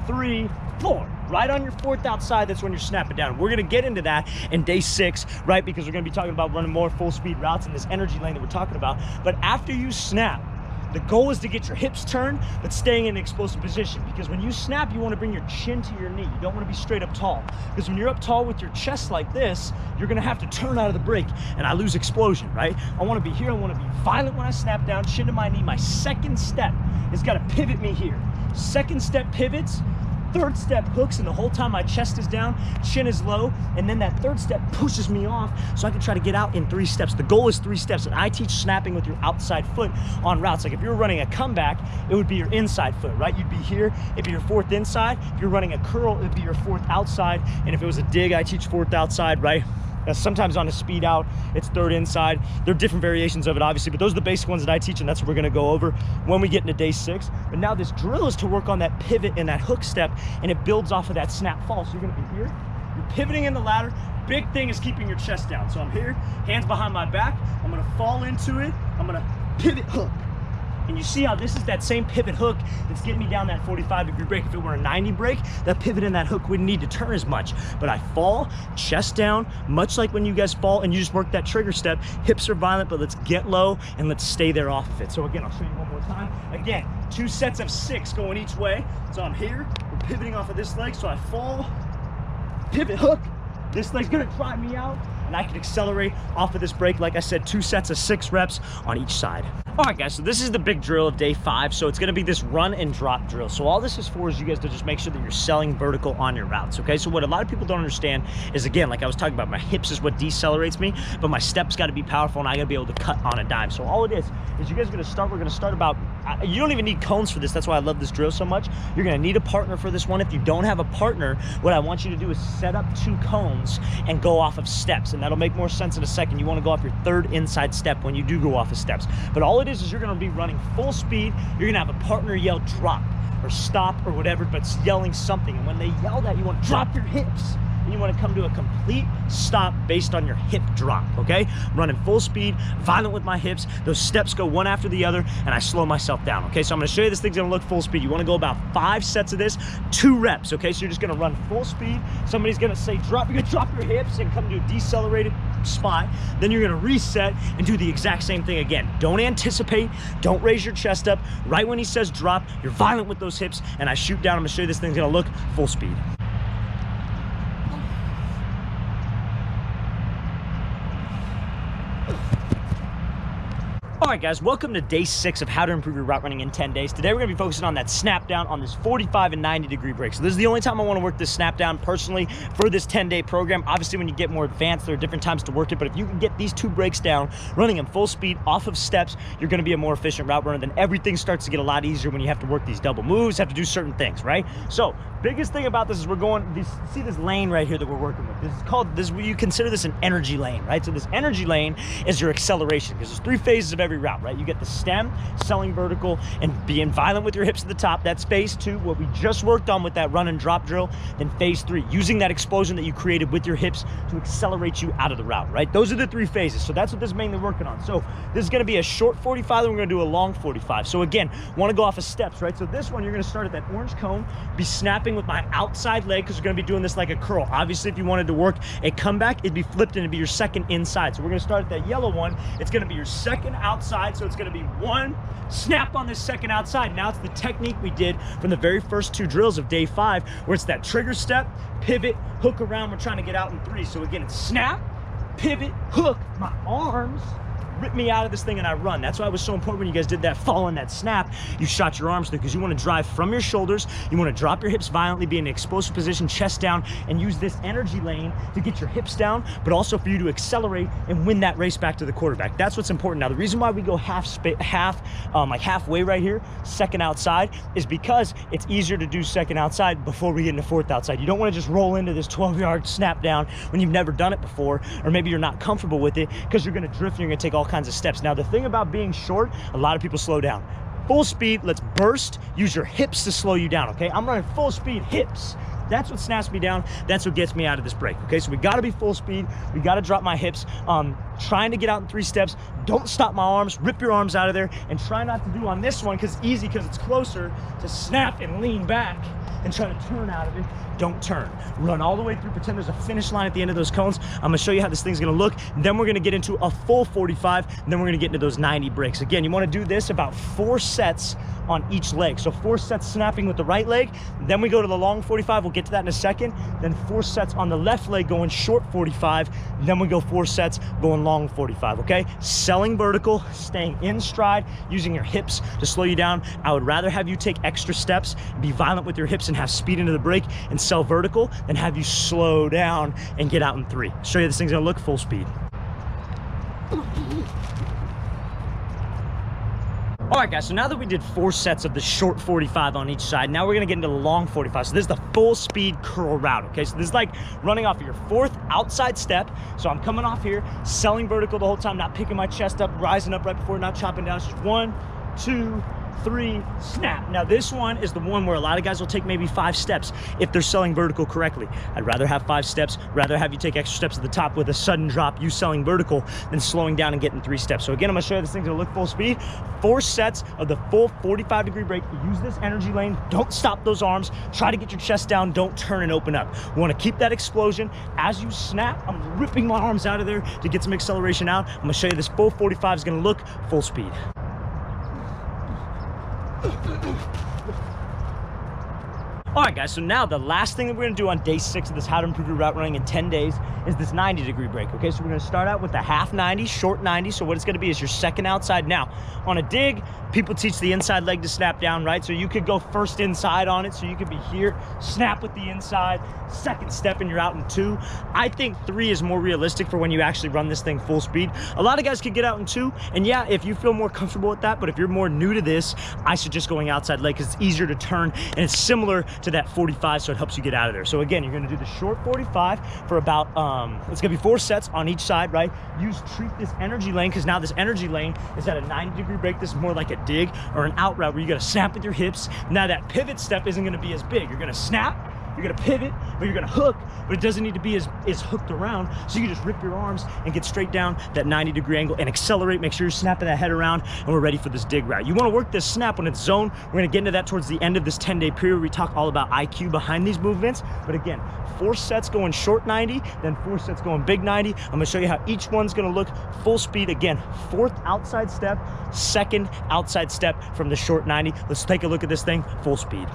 3, 4. Right on your 4th outside, that's when you're snapping down. We're gonna get into that in day 6, right? Because we're gonna be talking about running more full speed routes in this energy lane that we're talking about. But after you snap, the goal is to get your hips turned, but staying in an explosive position. Because when you snap, you wanna bring your chin to your knee. You don't wanna be straight up tall. Because when you're up tall with your chest like this, you're gonna have to turn out of the break, and I lose explosion, right? I wanna be here, I wanna be violent when I snap down, chin to my knee. My 2nd step is gotta pivot me here. 2nd step pivots, 3rd step hooks, and the whole time my chest is down, chin is low, and then that 3rd step pushes me off so I can try to get out in 3 steps. The goal is 3 steps, and I teach snapping with your outside foot on routes. Like if you're running a comeback, it would be your inside foot, right? You'd be here, it'd be your 4th inside. If you're running a curl, it'd be your 4th outside. And if it was a dig, I teach 4th outside, right? Sometimes on a speed out, it's 3rd inside. There are different variations of it, obviously, but those are the basic ones that I teach, and that's what we're gonna go over when we get into day 6. But now this drill is to work on that pivot and that hook step, and it builds off of that snap fall. So you're gonna be here, you're pivoting in the ladder. Big thing is keeping your chest down. So I'm here, hands behind my back. I'm gonna fall into it. I'm gonna pivot hook. And you see how this is that same pivot hook that's getting me down that 45-degree break. If it were a 90 break, that pivot and that hook wouldn't need to turn as much. But I fall, chest down, much like when you guys fall and you just work that trigger step. Hips are violent, but let's get low and let's stay there off of it. So again, I'll show you one more time. Again, 2 sets of 6 going each way. So I'm here, we're pivoting off of this leg. So I fall, pivot hook. This leg's gonna drive me out, and I can accelerate off of this break. Like I said, 2 sets of 6 reps on each side. All right, guys, so this is the big drill of day 5. So it's gonna be this run and drop drill. So all this is for is you guys to just make sure that you're selling vertical on your routes, okay? So what a lot of people don't understand is, again, like I was talking about, my hips is what decelerates me, but my steps gotta be powerful, and I gotta be able to cut on a dime. So all it is you guys are gonna start, we're gonna start about, you don't even need cones for this. That's why I love this drill so much. You're gonna need a partner for this one. If you don't have a partner, what I want you to do is set up 2 cones and go off of steps, and that'll make more sense in a second. You wanna go off your 3rd inside step when you do go off of steps. But all it is you're gonna be running full speed. You're gonna have a partner yell drop or stop or whatever, but it's yelling something. And when they yell that, you wanna drop your hips. And you want to come to a complete stop based on your hip drop, okay? I'm running full speed, violent with my hips. Those steps go one after the other, and I slow myself down, okay? So I'm going to show you this thing's going to look full speed. You want to go about 5 sets of this, 2 reps, okay? So you're just going to run full speed. Somebody's going to say drop. You're going to drop your hips and come to a decelerated spot. Then you're going to reset and do the exact same thing again. Don't anticipate. Don't raise your chest up. Right when he says drop, you're violent with those hips, and I shoot down. I'm going to show you this thing's going to look full speed. All right, guys, welcome to day 6 of how to improve your route running in 10 days. Today, we're gonna be focusing on that snap down on this 45 and 90 degree break. So this is the only time I wanna work this snap down personally for this 10-day program. Obviously, when you get more advanced, there are different times to work it, but if you can get these 2 breaks down, running them full speed off of steps, you're gonna be a more efficient route runner. Then everything starts to get a lot easier when you have to work these double moves, have to do certain things, right? So, biggest thing about this is see this lane right here that we're working with. You consider this an energy lane, right? So this energy lane is your acceleration, because there's 3 phases of every route, right? You get the stem, selling vertical, and being violent with your hips at the top. That's phase 2, what we just worked on with that run and drop drill. Then phase 3, using that explosion that you created with your hips to accelerate you out of the route, right? Those are the 3 phases. So that's what this is mainly working on. So this is gonna be a short 45, then we're gonna do a long 45. So again, wanna go off of steps, right? So this one, you're gonna start at that orange cone, be snapping with my outside leg, because we're gonna be doing this like a curl. Obviously, if you wanted to work a comeback, it'd be flipped and it'd be your second inside. So we're gonna start at that yellow one. It's gonna be your second outside. So it's gonna be 1 snap on this second outside. Now it's the technique we did from the very first 2 drills of day 5, where it's that trigger step, pivot, hook around. We're trying to get out in 3. So again, it's snap, pivot, hook, my arms rip me out of this thing, and I run. That's why it was so important when you guys did that fall and that snap, you shot your arms through, because you want to drive from your shoulders, you want to drop your hips violently, be in an explosive position, chest down, and use this energy lane to get your hips down, but also for you to accelerate and win that race back to the quarterback. That's what's important. Now, the reason why we go like halfway right here, second outside, is because it's easier to do second outside before we get into fourth outside. You don't want to just roll into this 12-yard snap down when you've never done it before, or maybe you're not comfortable with it, because you're going to drift and you're going to take all kinds of steps. Now, the thing about being short, a lot of people slow down. Full speed, let's burst, use your hips to slow you down, okay? I'm running full speed hips. That's what snaps me down. That's what gets me out of this break, okay? So we gotta be full speed. We gotta drop my hips. Trying to get out in 3 steps. Don't stop my arms. Rip your arms out of there. And try not to do on this one, because it's easy, because it's closer, to snap and lean back and try to turn out of it. Don't turn. Run all the way through. Pretend there's a finish line at the end of those cones. I'm gonna show you how this thing's gonna look. Then we're gonna get into a full 45. And then we're gonna get into those 90 breaks. Again, you wanna do this about 4 sets on each leg. So 4 sets snapping with the right leg. Then we go to the long 45. We'll get to that in a second. Then 4 sets on the left leg going short 45. Then we go 4 sets going long 45, okay? Selling vertical, staying in stride, using your hips to slow you down. I would rather have you take extra steps, be violent with your hips, and have speed into the break and sell vertical than have you slow down and get out in 3. Show you this thing's gonna look full speed. All right, guys, so now that we did 4 sets of the short 45 on each side, now we're gonna get into the long 45. So this is the full speed curl route, okay? So this is like running off of your 4th outside step. So I'm coming off here, selling vertical the whole time, not picking my chest up, rising up right before, not chopping down. It's just 1, 2, 3, snap. Now this one is the one where a lot of guys will take maybe 5 steps if they're selling vertical correctly. I'd rather have 5 steps, rather have you take extra steps at the top with a sudden drop, you selling vertical, than slowing down and getting 3 steps. So again, I'm gonna show you this thing's gonna look full speed. 4 sets of the full 45-degree break. Use this energy lane. Don't stop those arms. Try to get your chest down. Don't turn and open up. We wanna keep that explosion. As you snap, I'm ripping my arms out of there to get some acceleration out. I'm gonna show you this full 45 is gonna look full speed. All right, guys, so now the last thing that we're gonna do on day 6 of this how to improve your route running in 10 days is this 90-degree break, okay? So we're gonna start out with the half 90, short 90. So what it's gonna be is your second outside. Now, on a dig, people teach the inside leg to snap down, right? So you could go first inside on it. So you could be here, snap with the inside, second step, and you're out in 2. I think 3 is more realistic for when you actually run this thing full speed. A lot of guys could get out in 2, and yeah, if you feel more comfortable with that, but if you're more new to this, I suggest going outside leg, because it's easier to turn, and it's similar to that 45, so it helps you get out of there. So again, you're gonna do the short 45 for about, it's gonna be 4 sets on each side, right? Treat this energy lane, because now this energy lane is at a 90-degree break. This is more like a dig or an out route where you gotta snap with your hips. Now that pivot step isn't gonna be as big. You're gonna snap, you're gonna pivot, but you're gonna hook, but it doesn't need to be as hooked around. So you can just rip your arms and get straight down that 90-degree angle and accelerate. Make sure you're snapping that head around, and we're ready for this dig route. You wanna work this snap when it's zone. We're gonna get into that towards the end of this 10-day period. We talk all about IQ behind these movements. But again, 4 sets going short 90, then 4 sets going big 90. I'm gonna show you how each one's gonna look full speed. Again, 4th outside step, 2nd outside step from the short 90. Let's take a look at this thing full speed.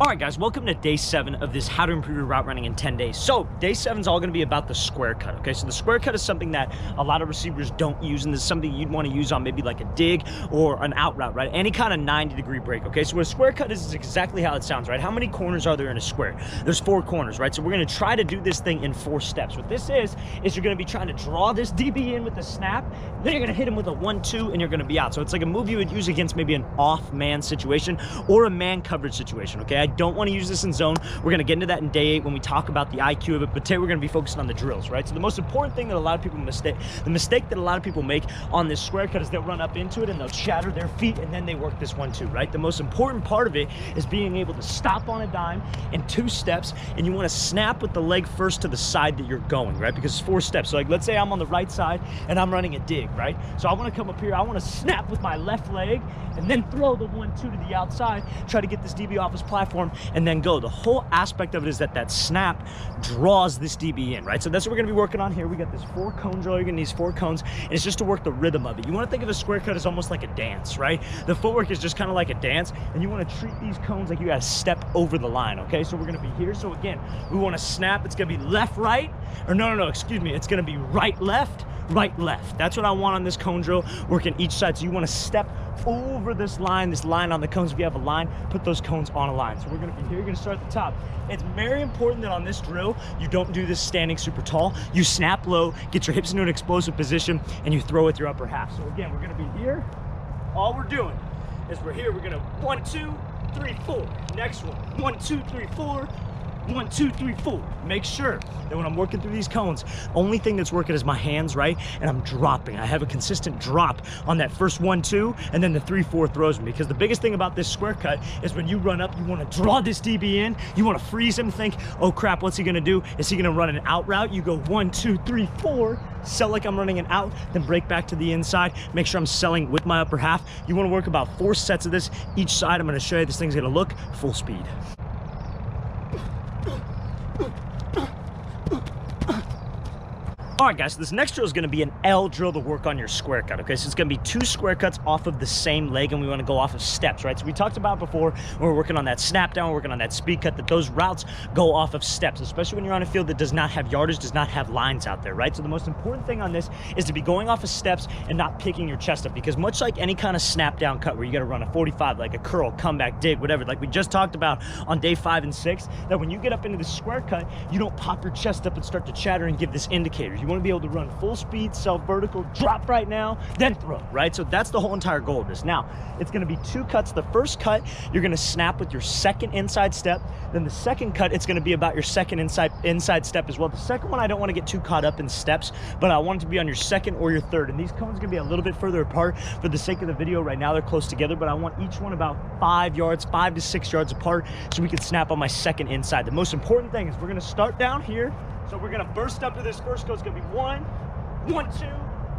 All right, guys, welcome to day 7 of this how to improve your route running in 10 days. So day 7 is all going to be about the square cut, okay? So the square cut is something that a lot of receivers don't use, and this is something you'd want to use on maybe like a dig or an out route, right? Any kind of 90-degree break, okay? So what a square cut is exactly how it sounds, right? How many corners are there in a square? There's 4 corners, right? So we're going to try to do this thing in 4 steps. What this is you're going to be trying to draw this DB in with the snap, then you're going to hit him with a 1-2, and you're going to be out. So it's like a move you would use against maybe an off-man situation or a man coverage situation, okay? I don't want to use this in zone. We're going to get into that in day 8 when we talk about the IQ of it, but today we're going to be focusing on the drills, right? So the most important thing that a lot of people the mistake that a lot of people make on this square cut is they'll run up into it and they'll shatter their feet and then they work this 1-2, right? The most important part of it is being able to stop on a dime in 2 steps, and you want to snap with the leg first to the side that you're going, right? Because it's 4 steps. So like, let's say I'm on the right side and I'm running a dig, right? So I want to come up here, I want to snap with my left leg and then throw the 1-2 to the outside, try to get this DB off his platform, and then go. The whole aspect of it is that snap draws this DB in, right? So that's what we're going to be working on here. We got this 4 cone drill. You're going to need 4 cones, and it's just to work the rhythm of it. You want to think of a square cut as almost like a dance, right? The footwork is just kind of like a dance, and you want to treat these cones like you got to step over the line, okay? So we're going to be here. So again, we want to snap. It's going to be left, right, or no, excuse me. It's going to be right, left, right, left. That's what I want on this cone drill, working each side. So you want to step over this line on the cones. If you have a line, put those cones on a line. So we're going to be here. You're going to start at the top. It's very important that on this drill, you don't do this standing super tall. You snap low, get your hips into an explosive position, and you throw with your upper half. So again, we're going to be here. All we're doing is we're here. We're going to 1, 2, 3, 4. Next one. 1, 2, 3, 4. 1, 2, 3, 4. Make sure that when I'm working through these cones, only thing that's working is my hands, right? And I'm dropping. I have a consistent drop on that first 1, 2, and then the 3, 4 throws me. Because the biggest thing about this square cut is when you run up, you want to draw this DB in. You want to freeze him, think, oh crap, what's he going to do? Is he going to run an out route? You go 1, 2, 3, 4. Sell like I'm running an out, then break back to the inside. Make sure I'm selling with my upper half. You want to work about 4 sets of this each side. I'm going to show you this thing's going to look full speed. All right, guys, so this next drill is going to be an L drill to work on your square cut, okay? So it's going to be 2 square cuts off of the same leg, and we want to go off of steps, right? So we talked about before when we're working on that snap down, we're working on that speed cut, that those routes go off of steps, especially when you're on a field that does not have yardage, does not have lines out there, right? So the most important thing on this is to be going off of steps and not picking your chest up, because much like any kind of snap down cut where you got to run a 45, like a curl, comeback, dig, whatever, like we just talked about on day 5 and 6, that when you get up into the square cut, you don't pop your chest up and start to chatter and give this indicators. You want to be able to run full speed, self vertical, drop right now, then throw, right? So that's the whole entire goal of this. Now, it's going to be 2 cuts. The first cut, you're going to snap with your second inside step. Then the second cut, it's going to be about your second inside step as well. The second one, I don't want to get too caught up in steps, but I want it to be on your second or your third. And these cones are going to be a little bit further apart for the sake of the video. Right now, they're close together, but I want each one about 5 yards, 5 to 6 yards apart, so we can snap on my second inside. The most important thing is we're going to start down here. So we're going to burst up to this first go. It's going to be 1, 1, 2,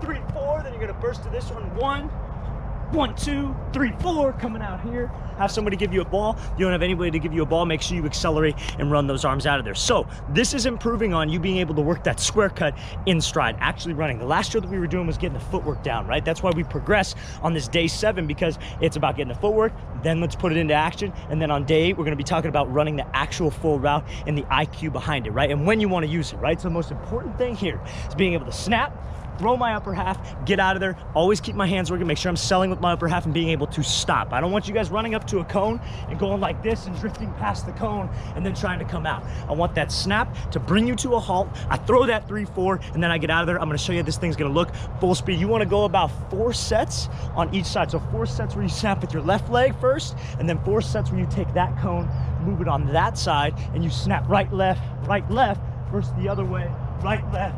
3, 4. Then you're going to burst to this one. 1, 1, 2, 3, 4. Coming out here. Have somebody give you a ball. You don't have anybody to give you a ball. Make sure you accelerate and run those arms out of there. So this is improving on you being able to work that square cut in stride, actually running. The last drill that we were doing was getting the footwork down, right? That's why we progress on this day 7, because it's about getting the footwork, then let's put it into action. And then on day 8, we're going to be talking about running the actual full route and the IQ behind it, right? And when you want to use it, right? So the most important thing here is being able to snap, throw my upper half, get out of there, always keep my hands working, make sure I'm selling with my upper half and being able to stop. I don't want you guys running up to a cone and going like this and drifting past the cone and then trying to come out. I want that snap to bring you to a halt. I throw that 3, 4, and then I get out of there. I'm gonna show you this thing's gonna look full speed. You wanna go about 4 sets on each side. So 4 sets where you snap with your left leg first, and then 4 sets where you take that cone, move it on that side, and you snap right, left, versus the other way, right, left,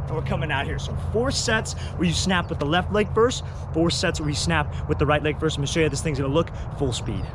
and we're coming out here. So 4 sets where you snap with the left leg first, 4 sets where you snap with the right leg first. I'm gonna show you how this thing's gonna look full speed.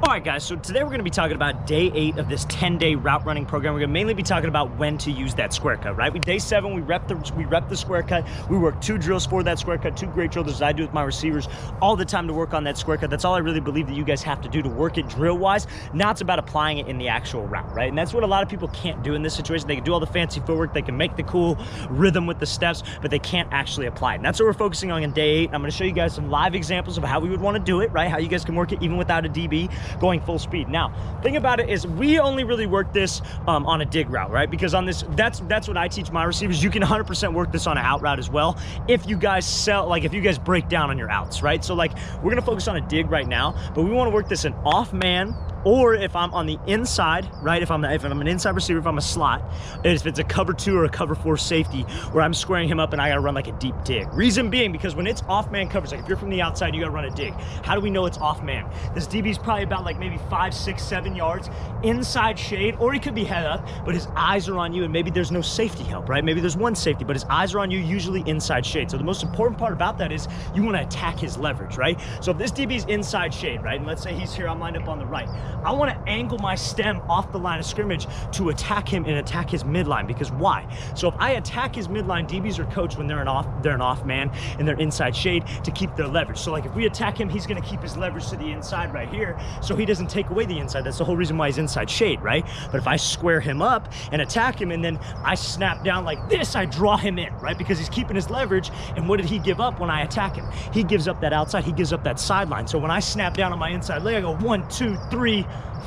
All right, right, guys, so today we're going to be talking about day 8 of this 10-day route running program. We're going to mainly be talking about when to use that square cut, right? Day 7, we rep the square cut. We work 2 drills for that square cut, 2 great drills as I do with my receivers all the time to work on that square cut. That's all I really believe that you guys have to do to work it drill-wise. Now it's about applying it in the actual route, right? And that's what a lot of people can't do in this situation. They can do all the fancy footwork, they can make the cool rhythm with the steps, but they can't actually apply it. And that's what we're focusing on in day 8. I'm going to show you guys some live examples of how we would want to do it, right? How you guys can work it even without a DB going full speed. Now, thing about it is we only really work this on a dig route, right? Because on this, that's what I teach my receivers. You can 100% work this on an out route as well if you guys if you guys break down on your outs, right? So like we're gonna focus on a dig right now, but we want to work this in off man, or if I'm on the inside, right? If I'm an inside receiver, if I'm a slot, if it's a cover 2 or a cover 4 safety where I'm squaring him up and I gotta run like a deep dig. Reason being, because when it's off man coverage, like if you're from the outside, you gotta run a dig. How do we know it's off man? This DB is probably about like maybe 5, 6, 7 yards inside shade, or he could be head up, but his eyes are on you and maybe there's no safety help, right? Maybe there's one safety, but his eyes are on you, usually inside shade. So the most important part about that is you wanna attack his leverage, right? So if this DB's inside shade, right? And let's say he's here, I'm lined up on the right. I want to angle my stem off the line of scrimmage to attack him and attack his midline. Because why? So if I attack his midline, DBs are coached when they're an off man and they're inside shade to keep their leverage. So like if we attack him, he's going to keep his leverage to the inside right here, so he doesn't take away the inside. That's the whole reason why he's inside shade, right? But if I square him up and attack him and then I snap down like this, I draw him in, right? Because he's keeping his leverage. And what did he give up when I attack him? He gives up that outside. He gives up that sideline. So when I snap down on my inside leg, I go 1, 2, 3,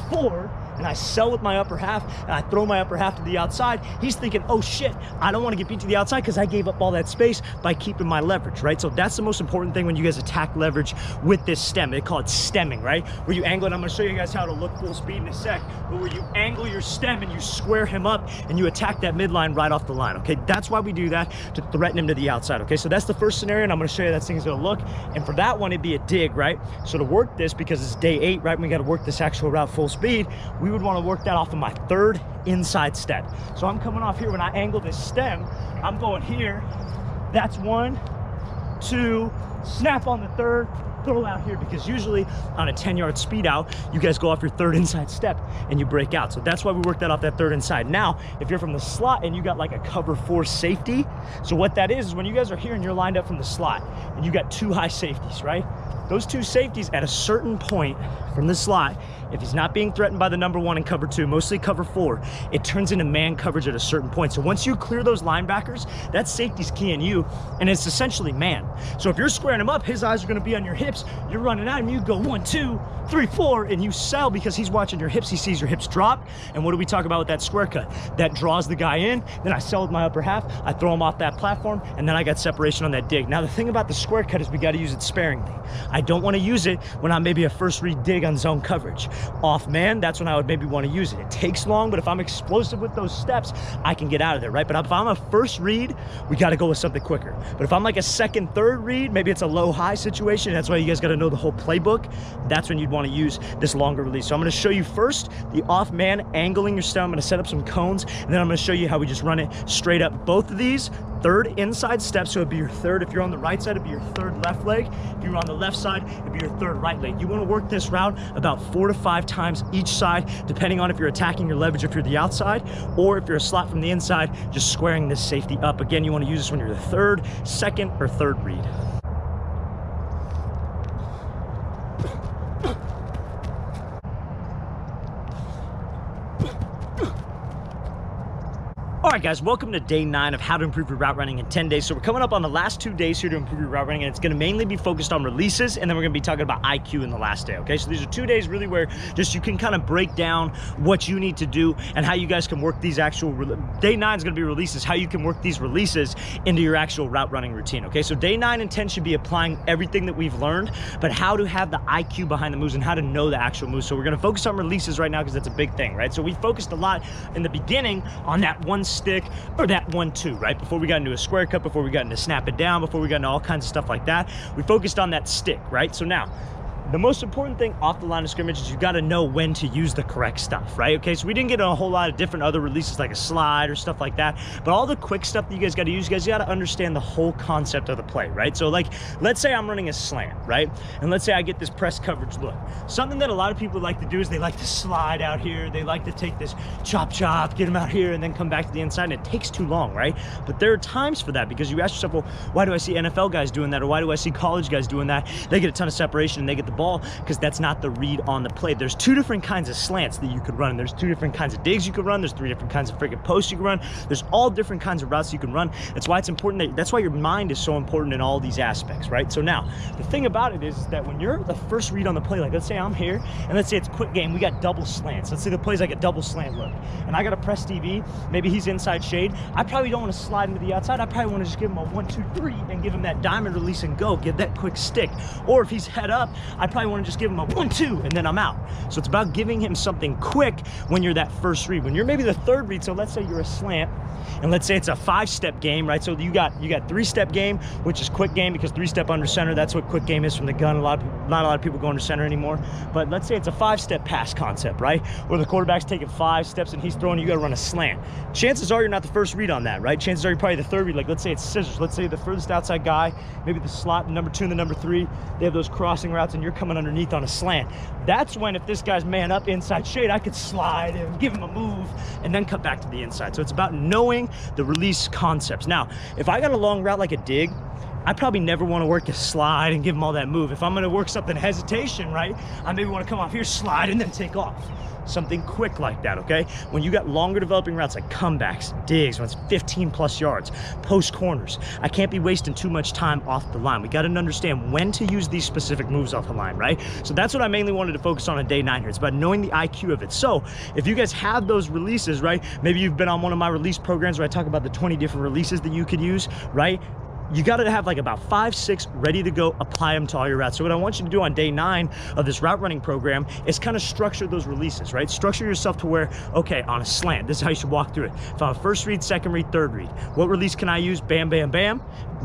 4, and I sell with my upper half, and I throw my upper half to the outside. He's thinking, oh shit, I don't want to get beat to the outside because I gave up all that space by keeping my leverage, right? So that's the most important thing when you guys attack leverage with this stem. They call it stemming, right? Where you angle it. I'm going to show you guys how to look full speed in a sec, but where you angle your stem and you square him up and you attack that midline right off the line, okay? That's why we do that, to threaten him to the outside, okay? So that's the first scenario, and I'm going to show you how that thing's going to look. And for that one, it'd be a dig, right? So to work this, because it's day 8, right? We got to work this actual route full speed. We would want to work that off of my 3rd inside step. So I'm coming off here. When I angle this stem, I'm going here. That's 1, 2, snap on the 3rd, throw out here, because usually on a 10-yard speed out, you guys go off your 3rd inside step and you break out. So that's why we work that off that 3rd inside. Now, if you're from the slot and you got like a cover 4 safety, so what that is when you guys are here and you're lined up from the slot and you got 2 high safeties, right? Those 2 safeties at a certain point from the slot, if he's not being threatened by the number 1 and cover 2, mostly cover 4, it turns into man coverage at a certain point. So once you clear those linebackers, that safety's key in you, and it's essentially man. So if you're squaring him up, his eyes are going to be on your hips. You're running out, and you go 1, 2, 3, 4, and you sell because he's watching your hips. He sees your hips drop. And what do we talk about with that square cut? That draws the guy in. Then I sell with my upper half. I throw him off that platform, and then I got separation on that dig. Now the thing about the square cut is we got to use it sparingly. I don't want to use it when I'm maybe a first read dig on zone coverage. Off man, that's when I would maybe want to use it. It takes long, but if I'm explosive with those steps, I can get out of there, right? But if I'm a first read, we got to go with something quicker. But if I'm like a 2nd, 3rd read, maybe it's a low-high situation. That's why you guys got to know the whole playbook. That's when you'd want to use this longer release. So I'm going to show you first the off man angling your stem. I'm going to set up some cones, and then I'm going to show you how we just run it straight up. Both of these 3rd inside step, so it'd be your 3rd. If you're on the right side, it'd be your 3rd left leg. If you're on the left side, it'd be your 3rd right leg. You want to work this route about 4 to 5 times each side, depending on if you're attacking your leverage if you're the outside, or if you're a slot from the inside, just squaring this safety up. Again, you want to use this when you're the 3rd, 2nd, or 3rd read. All right, guys, welcome to day 9 of how to improve your route running in 10 days. So we're coming up on the last 2 days here to improve your route running, and it's going to mainly be focused on releases, and then we're going to be talking about IQ in the last day, okay? So these are 2 days really where just you can kind of break down what you need to do and how you guys can work these actual, day 9 is going to be releases, how you can work these releases into your actual route running routine, okay? So day 9 and 10 should be applying everything that we've learned, but how to have the IQ behind the moves and how to know the actual moves. So we're going to focus on releases right now because that's a big thing, right? So we focused a lot in the beginning on that 1 stick or that 1-2, right? Before we got into a square cut, before we got into snap it down, before we got into all kinds of stuff like that, we focused on that stick, right? So now, the most important thing off the line of scrimmage is you got to know when to use the correct stuff, right? Okay, so we didn't get a whole lot of different other releases like a slide or stuff like that, but all the quick stuff that you guys got to use, you got to understand the whole concept of the play, right? So like, let's say I'm running a slant, right? And let's say I get this press coverage look. Something that a lot of people like to do is they like to slide out here. They like to take this chop, get them out here and then come back to the inside, and it takes too long, right? But there are times for that, because you ask yourself, well, why do I see NFL guys doing that? Or why do I see college guys doing that? They get a ton of separation and they get the ball, because that's not the read on the play. There's two different kinds of slants that you could run. There's two different kinds of digs you could run. There's three different kinds of freaking posts you can run. There's all different kinds of routes you can run. That's why it's important that's why your mind is so important in all these aspects, right? So now, the thing about it is that when you're the first read on the play, like let's say I'm here, and let's say it's a quick game, we got double slants. Let's say the play's like a double slant look, and I got a press DB, maybe he's inside shade. I probably don't want to slide into the outside. I probably want to just give him a 1, 2, 3 and give him that diamond release and go, give that quick stick. Or if he's head up, I probably want to just give him a 1, 2 and then I'm out. So it's about giving him something quick when you're that first read. When you're maybe the third read, so let's say you're a slant, and let's say it's a 5-step game, right? So you got 3-step game, which is quick game, because 3-step under center, that's what quick game is from the gun. Not a lot of people go under center anymore. But let's say it's a 5-step pass concept, right? Where the quarterback's taking 5 steps and he's throwing, you got to run a slant. Chances are you're not the first read on that, right? Chances are you're probably the third read. Like let's say it's scissors. Let's say the furthest outside guy, maybe the slot, the number 2 and the number 3, they have those crossing routes and you're coming underneath on a slant. That's when, if this guy's man up inside shade, I could slide and give him a move and then cut back to the inside. So it's about knowing the release concepts. Now, if I got a long route like a dig, I probably never want to work a slide and give him all that move. If I'm going to work something hesitation, right, I maybe want to come off here, slide, and then take off. Something quick like that, okay? When you got longer developing routes like comebacks, digs, when it's 15+ yards, post corners, I can't be wasting too much time off the line. We got to understand when to use these specific moves off the line, right? So that's what I mainly wanted to focus on day 9 here. It's about knowing the IQ of it. So if you guys have those releases, right, maybe you've been on one of my release programs where I talk about the 20 different releases that you could use, right? You got to have like about 5, 6 ready to go, apply them to all your routes. So what I want you to do on day 9 of this route running program is kind of structure those releases, right? Structure yourself to where, okay, on a slant, this is how you should walk through it. If I'm a first read, second read, third read, what release can I use? Bam, bam, bam,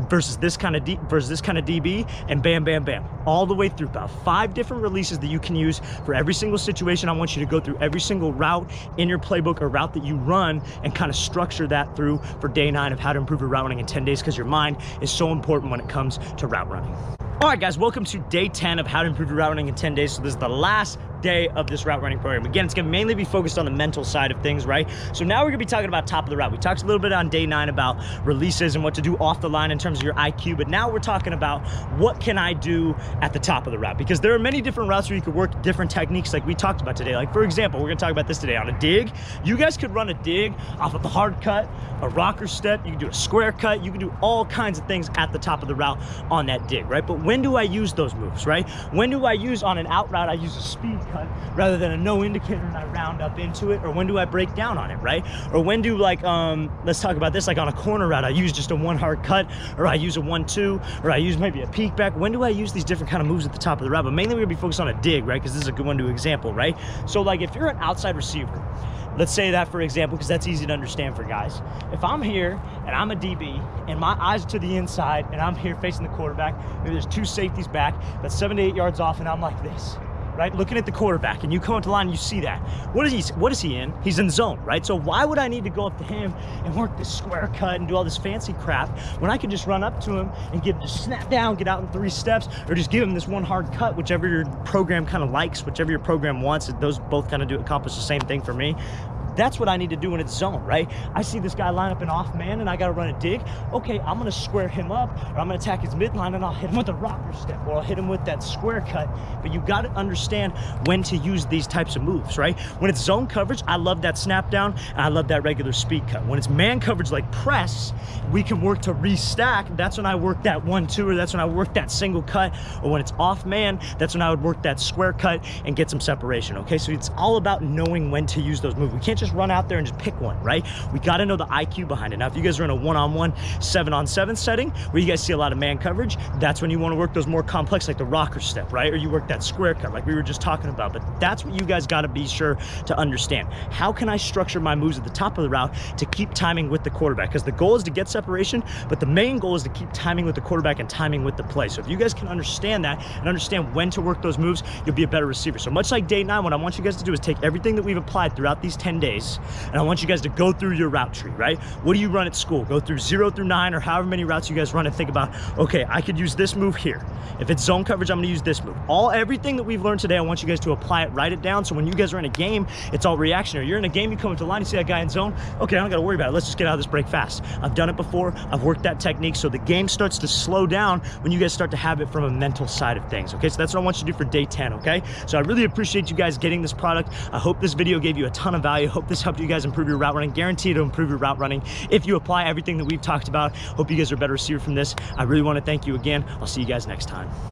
versus this kind of DB, and bam, bam, bam, all the way through. About 5 different releases that you can use for every single situation. I want you to go through every single route in your playbook or route that you run and kind of structure that through for day 9 of how to improve your route running in 10 days, because your mind is so important when it comes to route running. All right, guys, welcome to day 10 of how to improve your route running in 10 days. So this is the last day of this route running program. Again, it's gonna mainly be focused on the mental side of things, right? So now we're gonna be talking about top of the route. We talked a little bit on day 9 about releases and what to do off the line in terms of your IQ, but now we're talking about what can I do at the top of the route, because there are many different routes where you could work different techniques like we talked about today. Like for example, we're gonna talk about this today on a dig. You guys could run a dig off of the hard cut, a rocker step, you can do a square cut, you can do all kinds of things at the top of the route on that dig, right? But when do I use those moves, right? When do I use on an out route, I use a speed cut rather than a no indicator and I round up into it? Or when do I break down on it, right? Or when do, like, let's talk about this, like on a corner route, I use just a 1 hard cut, or I use a 1-2, or I use maybe a peek back. When do I use these different kind of moves at the top of the route? But mainly we're gonna be focused on a dig, right? Because this is a good one to example, right? So like if you're an outside receiver, let's say that for example, because that's easy to understand for guys. If I'm here and I'm a DB and my eyes are to the inside and I'm here facing the quarterback, maybe there's 2 safeties back, that's 7 to 8 yards off, and I'm like this, right? Looking at the quarterback, and you come up to the line and you see that. What is he in? He's in zone, right? So why would I need to go up to him and work this square cut and do all this fancy crap when I could just run up to him and just snap down, get out in 3 steps, or just give him this 1 hard cut, whichever your program kind of likes, whichever your program wants. Those both kind of do accomplish the same thing for me. That's what I need to do when it's zone, right? I see this guy line up an off man and I got to run a dig. Okay, I'm going to square him up, or I'm going to attack his midline and I'll hit him with a rocker step, or I'll hit him with that square cut. But you got to understand when to use these types of moves, right? When it's zone coverage, I love that snap down and I love that regular speed cut. When it's man coverage like press, we can work to restack. That's when I work that 1-2, or that's when I work that single cut. Or when it's off man, that's when I would work that square cut and get some separation, okay? So it's all about knowing when to use those moves. We can't just run out there and just pick one, right? We got to know the IQ behind it. Now, if you guys are in a one-on-one 7-on-7 setting where you guys see a lot of man coverage, that's when you want to work those more complex, like the rocker step, right? Or you work that square cut like we were just talking about. But that's what you guys got to be sure to understand. How can I structure my moves at the top of the route to keep timing with the quarterback? Because the goal is to get separation, but the main goal is to keep timing with the quarterback and timing with the play. So if you guys can understand that and understand when to work those moves, you'll be a better receiver. So much like day 9, what I want you guys to do is take everything that we've applied throughout these 10 days, and I want you guys to go through your route tree, right? What do you run at school? Go through 0 through 9 or however many routes you guys run and think about, okay, I could use this move here. If it's zone coverage, I'm gonna use this move. Everything that we've learned today, I want you guys to apply it, write it down, so when you guys are in a game, it's all reactionary. You're in a game, you come up to the line, you see that guy in zone, okay, I don't gotta worry about it. Let's just get out of this break fast. I've done it before, I've worked that technique, so the game starts to slow down when you guys start to have it from a mental side of things, okay? So that's what I want you to do for day 10, okay? So I really appreciate you guys getting this product. I hope this video gave you a ton of value. I hope this helped you guys improve your route running. Guaranteed to improve your route running if you apply everything that we've talked about. Hope you guys are a better receiver from this. I really want to thank you again. I'll see you guys next time.